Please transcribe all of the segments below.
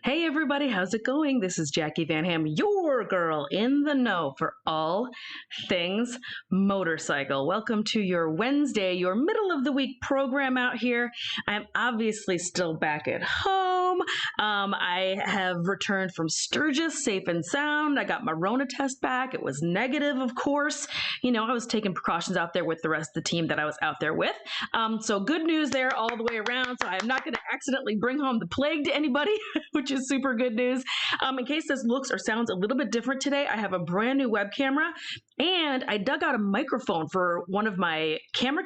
Hey everybody, how's it going? This is Jackie Van Ham, your girl in the know for all things motorcycle. Welcome to your Wednesday, your middle of the week program out here. I'm obviously still back at home. I have returned from Sturgis safe and sound. I got my Rona test back. It was negative, of course. You know, I was taking precautions out there with the rest of the team that I was out there with. So good news there all the way around. So I'm not going to accidentally bring home the plague to anybody, which is super good news. In case this looks or sounds a little bit different today, I have a brand new web camera and I dug out a microphone for one of my cameras.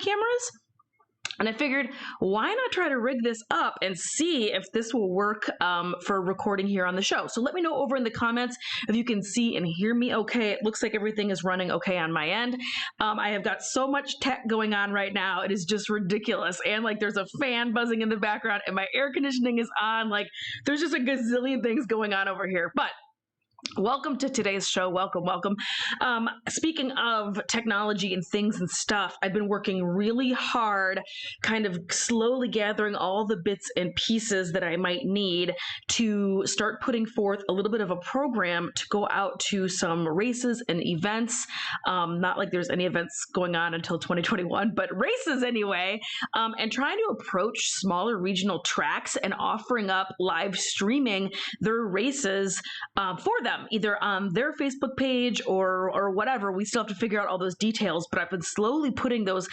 And I figured, why not try to rig this up and see if this will work for recording here on the show. So let me know over in the comments if you can see and hear me okay. It looks like everything is running okay on my end. I have got so much tech going on right now. It is just ridiculous. And like there's a fan buzzing in the background and my air conditioning is on. Like there's just a gazillion things going on over here. But welcome to today's show. Welcome. Speaking of technology and things and stuff, I've been working really hard, kind of slowly gathering all the bits and pieces that I might need to start putting forth a little bit of a program to go out to some races and events. Not like there's any events going on until 2021, but races anyway, and trying to approach smaller regional tracks and offering up live streaming their races for them, either on their Facebook page or whatever. We still have to figure out all those details, but I've been slowly putting those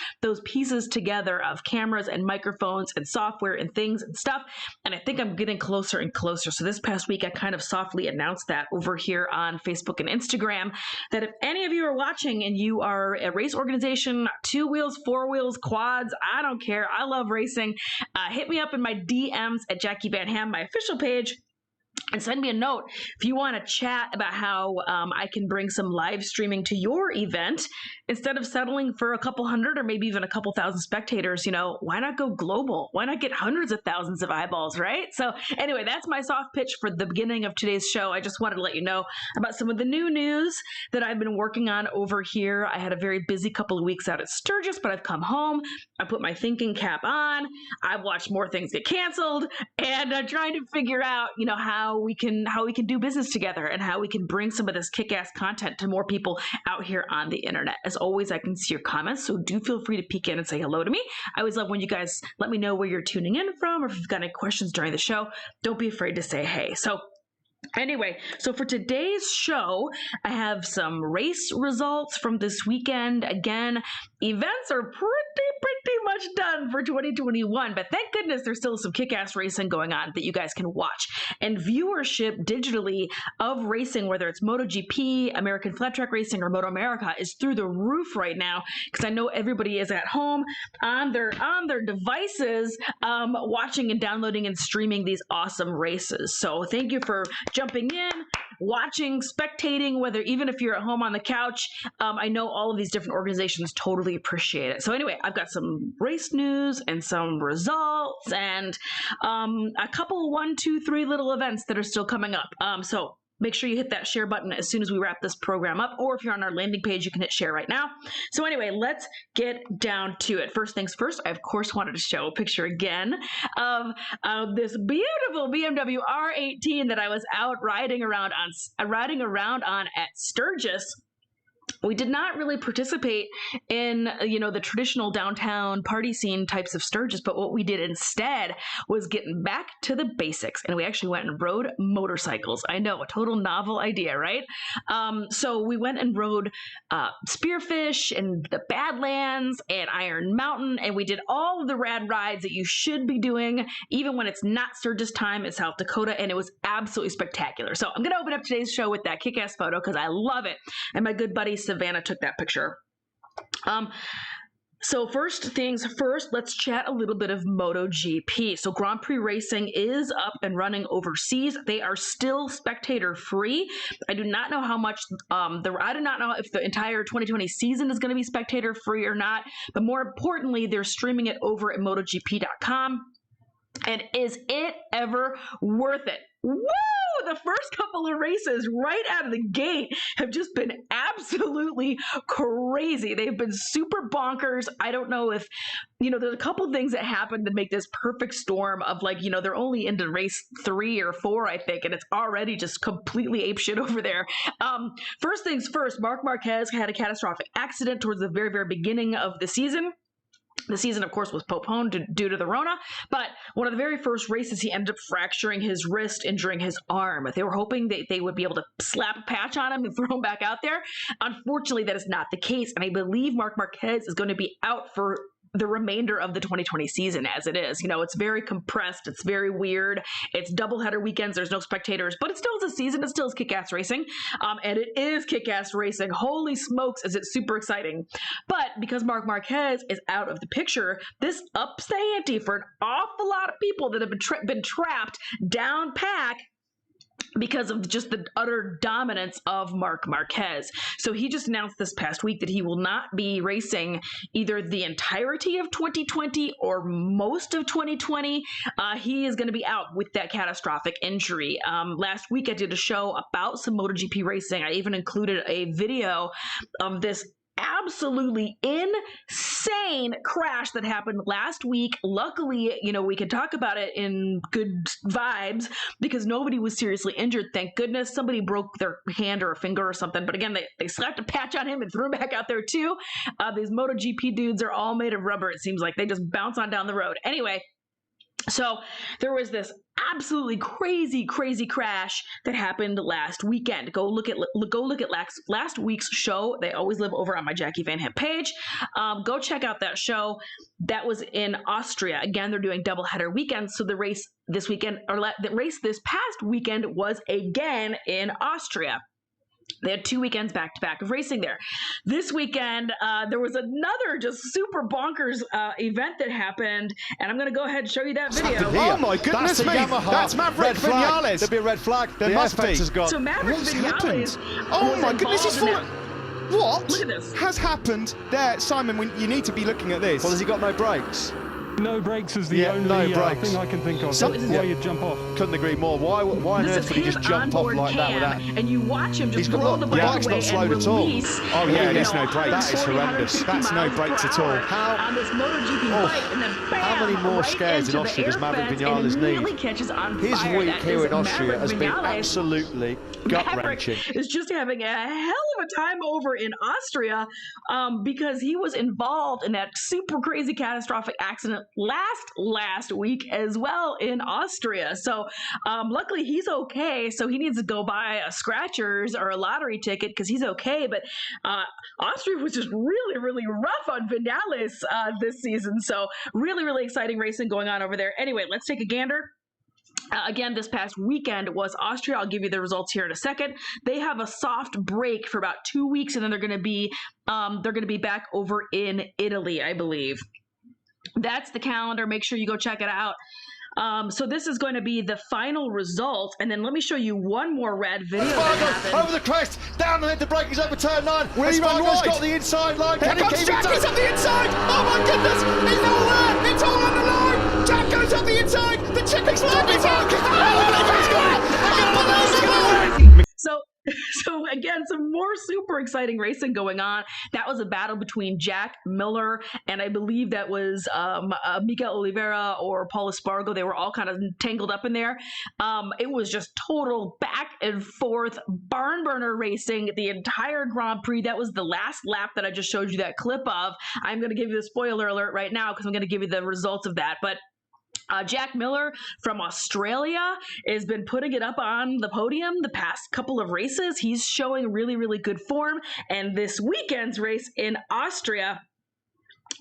pieces together of cameras and microphones and software and things and stuff. And I think I'm getting closer and closer. So this past week, I kind of softly announced that over here on Facebook and Instagram, that if any of you are watching and you are a race organization, 2 wheels, 4 wheels, quads, I don't care. I love racing. Hit me up in my DMs at Jackie Van Ham, my official page, and send me a note if you want to chat about how I can bring some live streaming to your event. Instead of settling for a couple hundred or maybe even a couple thousand spectators, you know, why not go global? Why not get hundreds of thousands of eyeballs, right? So anyway, that's my soft pitch for the beginning of today's show. I just wanted to let you know about some of the new news that I've been working on over here. I had a very busy couple of weeks out at Sturgis, but I've come home. I put my thinking cap on. I've watched more things get canceled, and I'm trying to figure out, you know, how we can do business together and how we can bring some of this kick-ass content to more people out here on the internet. As always, I can see your comments, so do feel free to peek in and say hello to me. I always love when you guys let me know where you're tuning in from, or if you've got any questions during the show, don't be afraid to say hey. So anyway, so for today's show, I have some race results from this weekend. Again, events are pretty much done for 2021, but thank goodness there's still some kick-ass racing going on that you guys can watch. And viewership digitally of racing, whether it's MotoGP, American Flat Track Racing, or Moto America, is through the roof right now, because I know everybody is at home on their devices watching and downloading and streaming these awesome races. So thank you for jumping in, watching, spectating, whether even if you're at home on the couch. I know all of these different organizations totally appreciate it. So anyway, I've got some race news and some results and a couple 1, 2, 3 little events that are still coming up. So make sure you hit that share button as soon as we wrap this program up, or if you're on our landing page, you can hit share right now. So anyway, let's get down to it. First things first, I of course wanted to show a picture again of this beautiful BMW R18 that I was out riding around on at Sturgis. We did not really participate in, you know, the traditional downtown party scene types of Sturgis, but what we did instead was getting back to the basics, and we actually went and rode motorcycles. I know, a total novel idea, right? So we went and rode Spearfish and the Badlands and Iron Mountain, and we did all of the rad rides that you should be doing, even when it's not Sturgis time in South Dakota, and it was absolutely spectacular. So I'm going to open up today's show with that kick-ass photo because I love it, and my good buddy Savannah took that picture. So first things first, let's chat a little bit of MotoGP. So Grand Prix racing is up and running overseas. They are still spectator free. I do not know how much, I do not know if the entire 2020 season is going to be spectator free or not, but more importantly, they're streaming it over at MotoGP.com. And is it ever worth it? Woo! the first couple of races right out of the gate have just been absolutely crazy. They've been super bonkers. I don't know if, there's a couple things that happened to make this perfect storm of they're only into race 3 or 4, I think, and it's already just completely apeshit over there. First things first, Marc Marquez had a catastrophic accident towards the very, very beginning of the season. The season, of course, was postponed due to the Rona, but one of the very first races, he ended up fracturing his wrist, injuring his arm. They were hoping that they would be able to slap a patch on him and throw him back out there. Unfortunately, that is not the case, and I believe Marc Marquez is going to be out for the remainder of the 2020 season as it is. It's very compressed. It's very weird. It's doubleheader weekends. There's no spectators, but it still is a season. It still is kick-ass racing. And it is kick-ass racing. Holy smokes, is it super exciting. But because Marc Marquez is out of the picture, this ups the ante for an awful lot of people that have been trapped down pack because of just the utter dominance of Marc Marquez. So he just announced this past week that he will not be racing either the entirety of 2020 or most of 2020. He is going to be out with that catastrophic injury. Last week I did a show about some MotoGP racing. I even included a video of this absolutely insane crash that happened last week. Luckily, we could talk about it in good vibes because nobody was seriously injured. Thank goodness. Somebody broke their hand or a finger or something. But again, they slapped a patch on him and threw him back out there too. These MotoGP dudes are all made of rubber. It seems like they just bounce on down the road. Anyway, so there was this absolutely crazy crash that happened last weekend. Go look at last week's show. They always live over on my Jackie Van Ham page. Go check out that show. That was in Austria. Again, they're doing doubleheader weekends. So the race this weekend, or the race this past weekend, was again in Austria. They had 2 weekends back-to-back of racing there. This weekend, there was another just super bonkers event that happened, and I'm going to go ahead and show you that video. Oh my goodness me! That's Maverick Vinales. There'll be a red flag. There must be. So Maverick Vinales. Oh my goodness! He's fallen. What? Look at this. Has happened there, Simon? You need to be looking at this. Well, has he got no brakes? No brakes is the only thing I can think of. Why you'd jump off. Couldn't agree more. Why on earth would he just jump off like that without? And you watch him just roll the bike bike's away not slowed and at all. release. Oh yeah, there's no brakes. That is horrendous. That's no brakes at all. How on this MotoGP bike, and then bam, how many more right scares in into Austria the does Maverick air Vinales fence, and need? it really catches on His fire. week That here is in Austria Maverick has been Vinales. absolutely gut-wrenching. Is just having a hell of a time over in Austria because he was involved in that super crazy catastrophic accident last week as well in Austria. So luckily he's okay. So he needs to go buy a scratchers or a lottery ticket because he's okay. But Austria was just really rough on Vinales this season. So really exciting racing going on over there. Anyway, let's take a gander. Again, this past weekend was Austria. I'll give you the results here in a second. They have a soft break for about 2 weeks, and then they're going to be back over in Italy, I believe. That's the calendar. Make sure you go check it out. So this is going to be the final result, and then let me show you one more rad video that happened. Over the crest, down the the brake is over turn 9. Willie Van Espargaro's Wide. got the inside line. Here comes Jack, he's up the inside! Oh my goodness! He's all there! It's all on the line! Jack goes up the inside! The chip is landing! So again, some more super exciting racing going on. That was a battle between Jack Miller and I believe that was Miguel Oliveira or Paul Espargaro. They were all kind of tangled up in there. It was just total back and forth barn burner racing the entire Grand Prix. That was the last lap that I just showed you that clip of. I'm going to give you the spoiler alert right now because I'm going to give you the results of that. But Jack Miller from Australia has been putting it up on the podium the past couple of races. He's showing really good form. And this weekend's race in Austria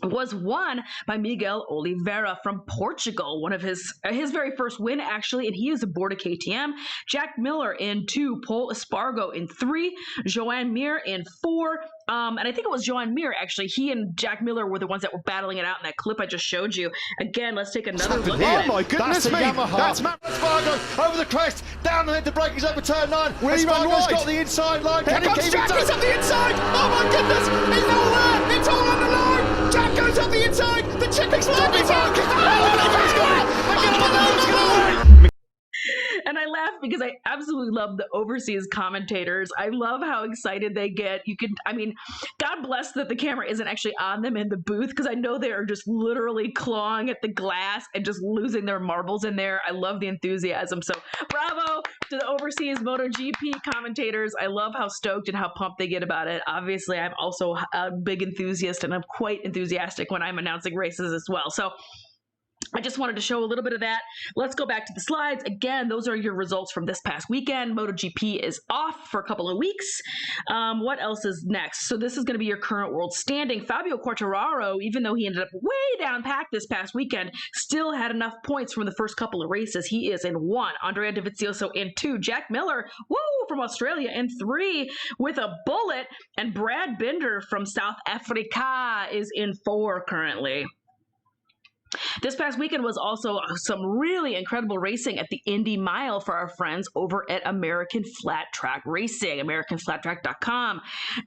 was won by Miguel Oliveira from Portugal, one of his very first win, actually, and he is aboard a KTM. Jack Miller in 2, Paul Espargaro in 3, Joan Mir in 4, and I think it was Joan Mir, actually. He and Jack Miller were the ones that were battling it out in that clip I just showed you. Again, let's take another look at it. Oh my goodness me! That's Espargaro over the crest, down the brake is over turn 9. Willie Van Espargaro's Wide. got the inside line. Here comes Jack, he's up the inside! Oh my goodness! He's all there! It's all on the line! Jack goes up the inside! The chip is landing! And I laughed laugh because I absolutely love the overseas commentators. I love how excited they get. God bless that the camera isn't actually on them in the booth, because I know they are just literally clawing at the glass and just losing their marbles in there. I love the enthusiasm. So bravo to the overseas MotoGP commentators. I love how stoked and how pumped they get about it. Obviously, I'm also a big enthusiast, and I'm quite enthusiastic when I'm announcing races as well. So I just wanted to show a little bit of that. Let's go back to the slides. Again, those are your results from this past weekend. MotoGP is off for a couple of weeks. What else is next? So this is going to be your current world standing. Fabio Quartararo, even though he ended up way down packed this past weekend, still had enough points from the first couple of races. He is in 1. Andrea Dovizioso in 2. Jack Miller, from Australia in 3 with a bullet. And Brad Binder from South Africa is in 4 currently. This past weekend was also some really incredible racing at the Indy Mile for our friends over at American Flat Track Racing, AmericanFlatTrack.com.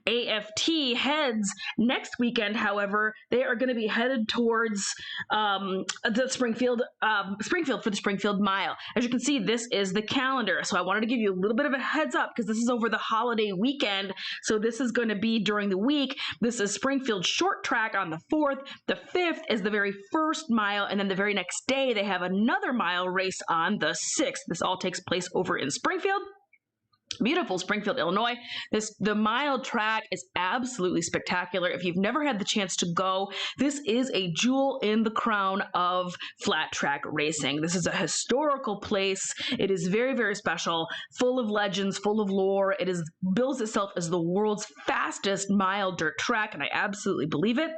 AFT heads next weekend, however, they are going to be headed towards the Springfield for the Springfield Mile. As you can see, this is the calendar. So I wanted to give you a little bit of a heads up because this is over the holiday weekend. So this is going to be during the week. This is Springfield Short Track on the 4th. The 5th is the very first mile, and then the very next day they have another mile race on the 6th. This all takes place over in Springfield. Beautiful Springfield, Illinois. The mile track is absolutely spectacular. If you've never had the chance to go, this is a jewel in the crown of flat track racing. This is a historical place. It is very, very special, full of legends, full of lore. It bills itself as the world's fastest mile dirt track, and I absolutely believe it.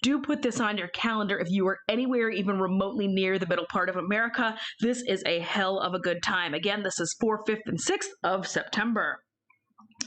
Do put this on your calendar if you are anywhere even remotely near the middle part of America. This is a hell of a good time. Again, this is 4th, 5th, and 6th of September.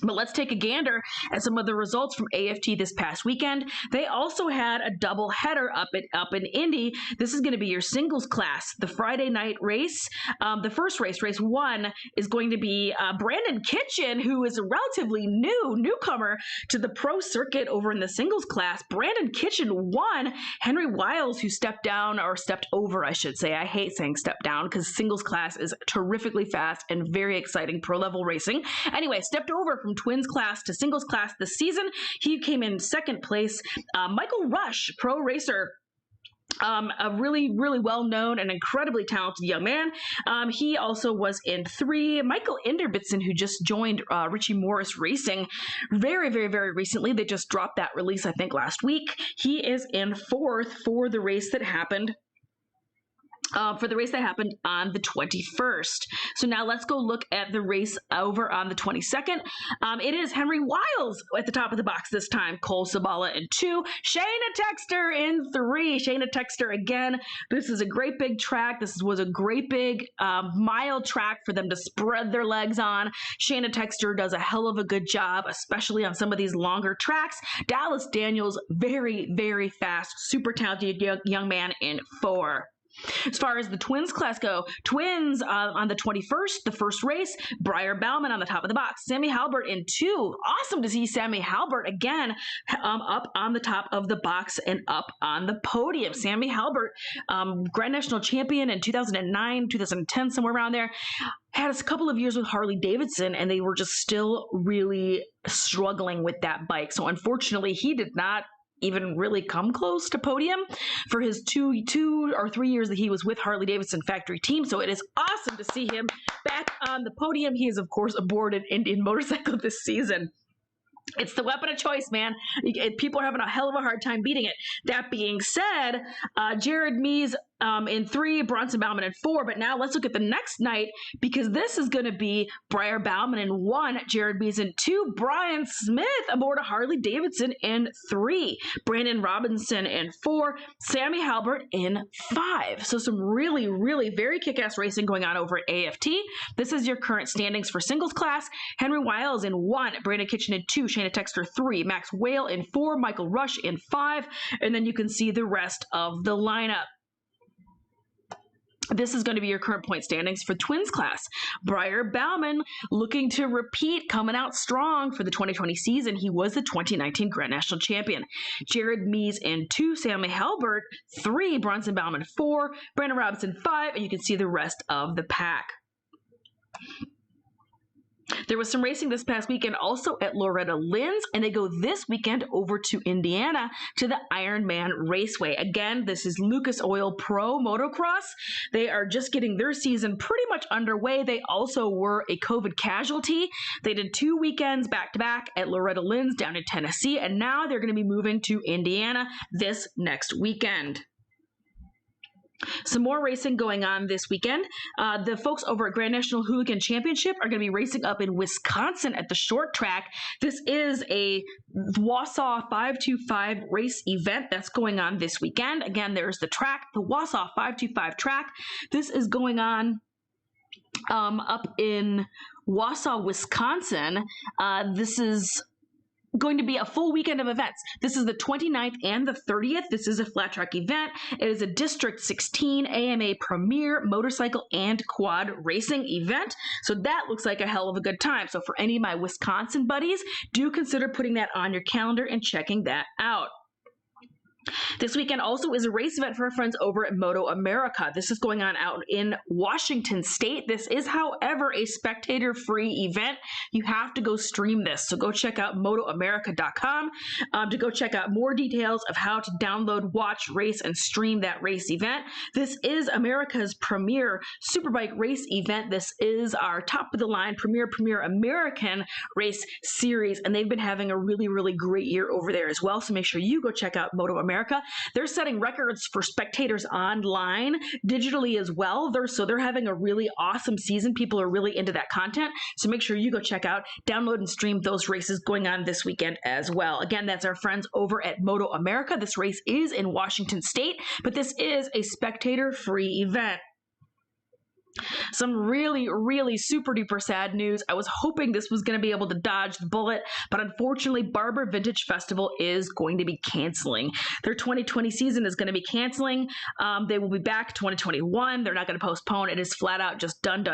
But let's take a gander at some of the results from AFT this past weekend. They also had a double header up in Indy. This is going to be your singles class, the Friday night race. The first race 1, is going to be Brandon Kitchen, who is a relatively newcomer to the pro circuit over in the singles class. Brandon Kitchen won. Henry Wiles, who stepped over, I should say. I hate saying step down because singles class is terrifically fast and very exciting pro level racing. Anyway, stepped over from twins class to singles class this season. He came in 2nd place. Michael Rush, pro racer, a really, really well-known and incredibly talented young man. He also was in 3. Michael Inderbitzen, who just joined Richie Morris Racing very, very, very recently. They just dropped that release, I think, last week. He is in 4th for the race that happened. On the 21st. So now let's go look at the race over on the 22nd. It is Henry Wiles at the top of the box this time. Cole Sabala in 2. Shayna Texter in 3. Shayna Texter again. This is a great big track. This was a great big mile track for them to spread their legs on. Shayna Texter does a hell of a good job, especially on some of these longer tracks. Dallas Daniels, very, very fast, super talented young man in 4. As far as the twins class go, twins on the 21st, the first race, Briar Bauman on the top of the box, Sammy Halbert in 2. Awesome to see Sammy Halbert again up on the top of the box and up on the podium. Sammy Halbert, Grand National Champion in 2009, 2010, somewhere around there. Had a couple of years with Harley-Davidson, and they were just still really struggling with that bike. So unfortunately, he did not even really come close to podium for his 2 or 3 years that he was with Harley-Davidson factory team. So it is awesome to see him back on the podium. He is, of course, aboard an Indian motorcycle this season. It's the weapon of choice, man. People are having a hell of a hard time beating it. That being said, Jared Mees in 3, Bronson Bauman in 4. But now let's look at the next night, because this is going to be Briar Bauman in 1, Jared Mees in 2, Brian Smith aboard a Harley-Davidson in 3, Brandon Robinson in 4, Sammy Halbert in 5. So some really, really very kick-ass racing going on over at AFT. This is your current standings for singles class. Henry Wiles in 1, Brandon Kitchen in 2, Shayna Texter 3, Max Whale in 4, Michael Rush in 5, and then you can see the rest of the lineup. This is going to be your current point standings for twins class. Briar Bauman looking to repeat, coming out strong for the 2020 season. He was the 2019 Grand National Champion. Jared Mees in 2, Sammy Halbert 3, Bronson Bauman 4, Brandon Robinson 5, and you can see the rest of the pack. There was some racing this past weekend also at Loretta Lynn's, and they go this weekend over to Indiana to the Ironman Raceway. Again, this is Lucas Oil Pro Motocross. They are just getting their season pretty much underway. They also were a COVID casualty. They did 2 weekends back-to-back at Loretta Lynn's down in Tennessee, and now they're going to be moving to Indiana this next weekend. Some more racing going on this weekend. The folks over at Grand National Hooligan Championship are going to be racing up in Wisconsin at the short track. This is a Wausau 525 race event that's going on this weekend. Again, there's the track, the Wausau 525 track. This is going on up in Wausau, Wisconsin. This is going to be a full weekend of events. This is the 29th and the 30th. This is a flat track event. It is a District 16 AMA Premier Motorcycle and Quad Racing event. So that looks like a hell of a good time. So for any of my Wisconsin buddies, do consider putting that on your calendar and checking that out. This weekend also is a race event for our friends over at Moto America. This is going on out in Washington State. This is, however, a spectator-free event. You have to go stream this. So go check out motoamerica.com to go check out more details of how to download, watch, race, and stream that race event. This is America's premier Superbike race event. This is our top-of-the-line premier American race series, and they've been having a really, really great year over there as well. So make sure you go check out Moto America. They're setting records for spectators online, digitally as well. They're having a really awesome season. People are really into that content. So make sure you go check out, download, and stream those races going on this weekend as well. Again, that's our friends over at Moto America. This race is in Washington State, but this is a spectator-free event. Some really, really super duper sad news. I was hoping this was going to be able to dodge the bullet, but unfortunately, Barber Vintage Festival is going to be canceling. Their 2020 season is going to be canceling. They will be back 2021. They're not going to postpone. It is flat out just done.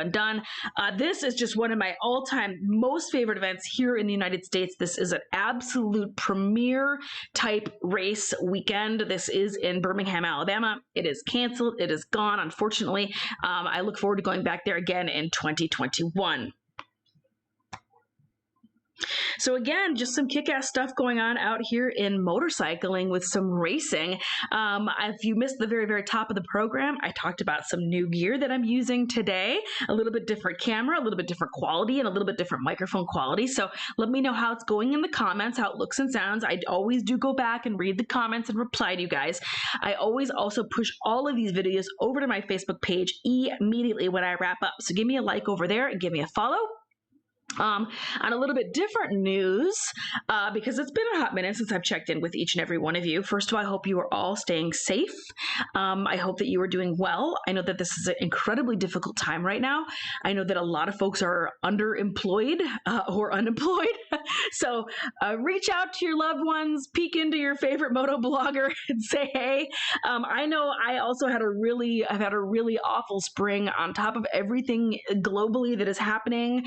This is just one of my all-time most favorite events here in the United States. This is an absolute premier type race weekend. This is in Birmingham, Alabama. It is canceled. It is gone, unfortunately. I look forward to going back there again in 2021. So again, just some kick-ass stuff going on out here in motorcycling with some racing. If you missed the very, very top of the program, I talked about some new gear that I'm using today, a little bit different camera, a little bit different quality, and a little bit different microphone quality. So let me know how it's going in the comments, how it looks and sounds. I always do go back and read the comments and reply to you guys. I always also push all of these videos over to my Facebook page immediately when I wrap up. So give me a like over there and give me a follow. On a little bit different news, because it's been a hot minute since I've checked in with each and every one of you. First of all, I hope you are all staying safe. I hope that you are doing well. I know that this is an incredibly difficult time right now. I know that a lot of folks are underemployed or unemployed. So reach out to your loved ones, peek into your favorite moto blogger and say, hey. I know I also I've had a really awful spring on top of everything globally that is happening.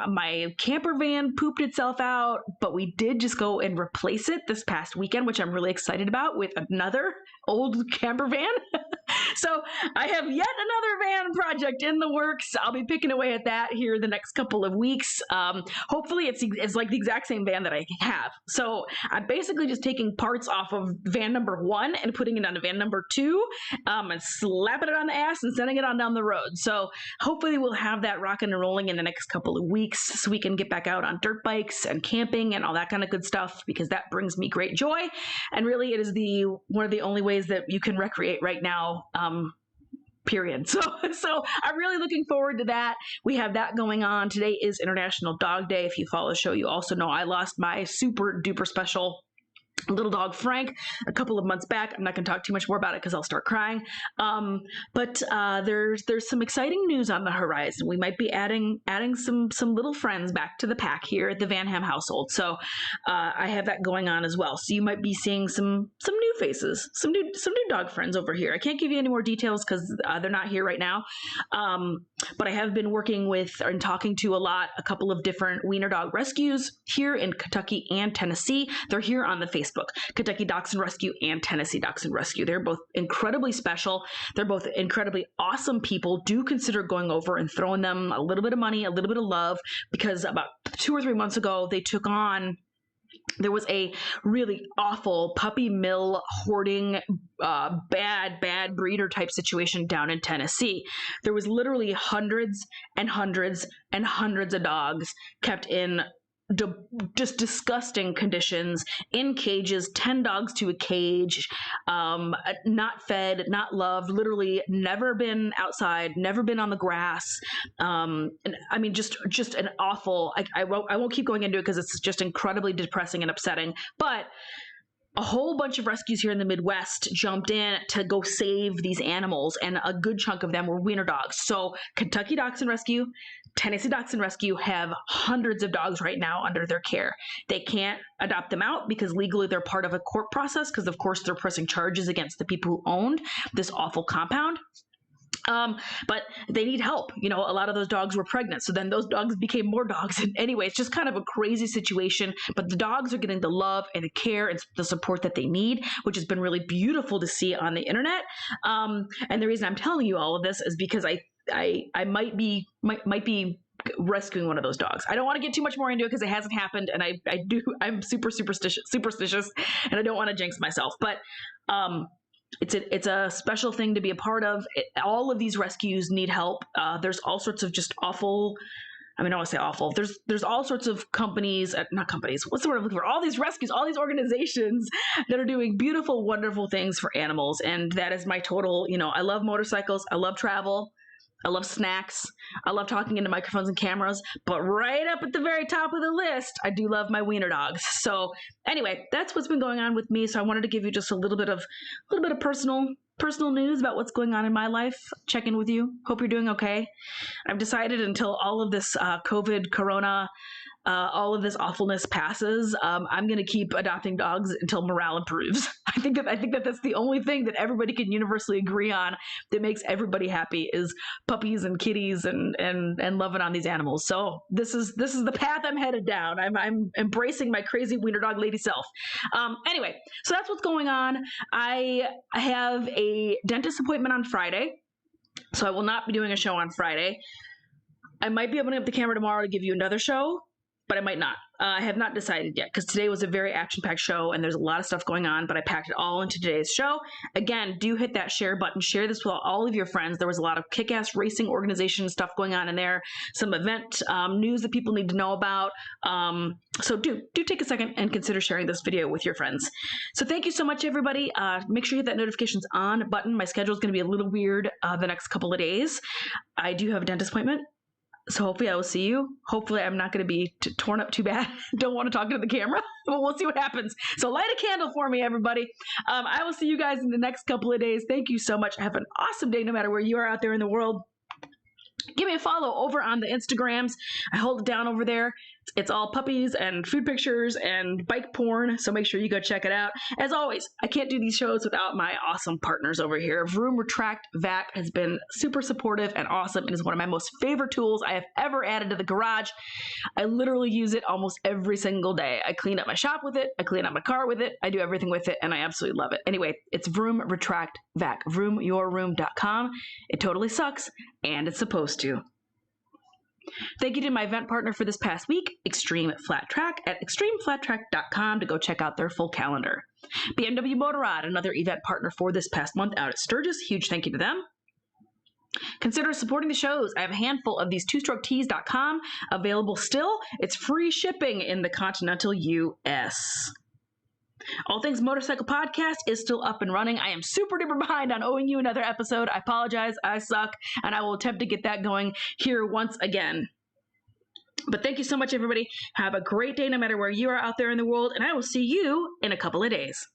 My camper van pooped itself out, but we did just go and replace it this past weekend, which I'm really excited about, with another old camper van. So I have yet another van project in the works. I'll be picking away at that here the next couple of weeks. Hopefully it's like the exact same van that I have. So I'm basically just taking parts off of van number 1 and putting it onto van number 2, and slapping it on the ass and sending it on down the road. So hopefully we'll have that rocking and rolling in the next couple of weeks so we can get back out on dirt bikes and camping and all that kind of good stuff, because that brings me great joy. And really it is one of the only ways that you can recreate right now, period. So I'm really looking forward to that. We have that going on. Today is International Dog Day. If you follow the show, you also know I lost my super duper special little dog Frank a couple of months back. I'm not going to talk too much more about it because I'll start crying. But there's some exciting news on the horizon. We might be adding some little friends back to the pack here at the Van Ham household. So I have that going on as well. So you might be seeing some new faces, some new dog friends over here. I can't give you any more details because they're not here right now. But I have been working with and talking to a couple of different wiener dog rescues here in Kentucky and Tennessee. They're here on the Facebook Facebook, Kentucky Dachshund Rescue and Tennessee Dachshund Rescue. They're both incredibly special. They're both incredibly awesome people. Do consider going over and throwing them a little bit of money, a little bit of love, because about 2 or 3 months ago, they took on, there was a really awful puppy mill hoarding, bad breeder type situation down in Tennessee. There was literally hundreds and hundreds and hundreds of dogs kept in just disgusting conditions in cages, 10 dogs to a cage, not fed, not loved, literally never been outside, never been on the grass. And I mean, just an awful, I won't keep going into it because it's just incredibly depressing and upsetting, but a whole bunch of rescues here in the Midwest jumped in to go save these animals, and a good chunk of them were wiener dogs. So Kentucky Dachshund Rescue, Tennessee Dachshund Rescue have hundreds of dogs right now under their care. They can't adopt them out because legally they're part of a court process, because of course they're pressing charges against the people who owned this awful compound. But they need help. You know, a lot of those dogs were pregnant, so then those dogs became more dogs. And anyway, it's just kind of a crazy situation, but the dogs are getting the love and the care and the support that they need, which has been really beautiful to see on the internet. And the reason I'm telling you all of this is because I might be rescuing one of those dogs. I don't want to get too much more into it because it hasn't happened, and I'm super superstitious, and I don't want to jinx myself, but it's a special thing to be a part of. All of these rescues need help. There's all sorts of just awful, I mean, I don't want to say awful. There's all sorts of companies, not companies, what's the word I'm looking for? All these rescues, all these organizations that are doing beautiful, wonderful things for animals. And that is my total, you know, I love motorcycles. I love travel. I love snacks. I love talking into microphones and cameras, but right up at the very top of the list, I do love my wiener dogs. So anyway, that's what's been going on with me. So I wanted to give you just a little bit of personal news about what's going on in my life. Check in with you. Hope you're doing okay. I've decided until all of this COVID, Corona, all of this awfulness passes, I'm going to keep adopting dogs until morale improves. I think that that's the only thing that everybody can universally agree on that makes everybody happy is puppies and kitties and loving on these animals. So this is the path I'm headed down. I'm embracing my crazy wiener dog lady self. Anyway, so that's what's going on. I have a dentist appointment on Friday, so I will not be doing a show on Friday. I might be opening up the camera tomorrow to give you another show, but I might not. I have not decided yet because today was a very action-packed show and there's a lot of stuff going on, but I packed it all into today's show. Again, do hit that share button. Share this with all of your friends. There was a lot of kick-ass racing organization stuff going on in there, some event news that people need to know about. So do take a second and consider sharing this video with your friends. So thank you so much, everybody. Make sure you hit that notifications on button. My schedule is going to be a little weird the next couple of days. I do have a dentist appointment, so hopefully I will see you. Hopefully I'm not going to be torn up too bad. Don't want to talk into the camera, but we'll see what happens. So light a candle for me, everybody. I will see you guys in the next couple of days. Thank you so much. Have an awesome day no matter where you are out there in the world. Give me a follow over on the Instagrams. I hold it down over there. It's all puppies and food pictures and bike porn, so make sure you go check it out. As always, I can't do these shows without my awesome partners over here. Vroom Retract Vac has been super supportive and awesome and is one of my most favorite tools I have ever added to the garage. I literally use it almost every single day. I clean up my shop with it, I clean up my car with it, I do everything with it, and I absolutely love it. Anyway, it's Vroom Retract Vac, vroomyourroom.com. It totally sucks, and it's supposed to. Thank you to my event partner for this past week, Extreme Flat Track, at extremeflattrack.com to go check out their full calendar. BMW Motorrad, another event partner for this past month out at Sturgis. Huge thank you to them. Consider supporting the shows. I have a handful of these twostroketees.com available still. It's free shipping in the continental U.S. All Things Motorcycle Podcast is still up and running. I am super duper behind on owing you another episode. I apologize. I suck. And I will attempt to get that going here once again. But thank you so much, everybody. Have a great day no matter where you are out there in the world. And I will see you in a couple of days.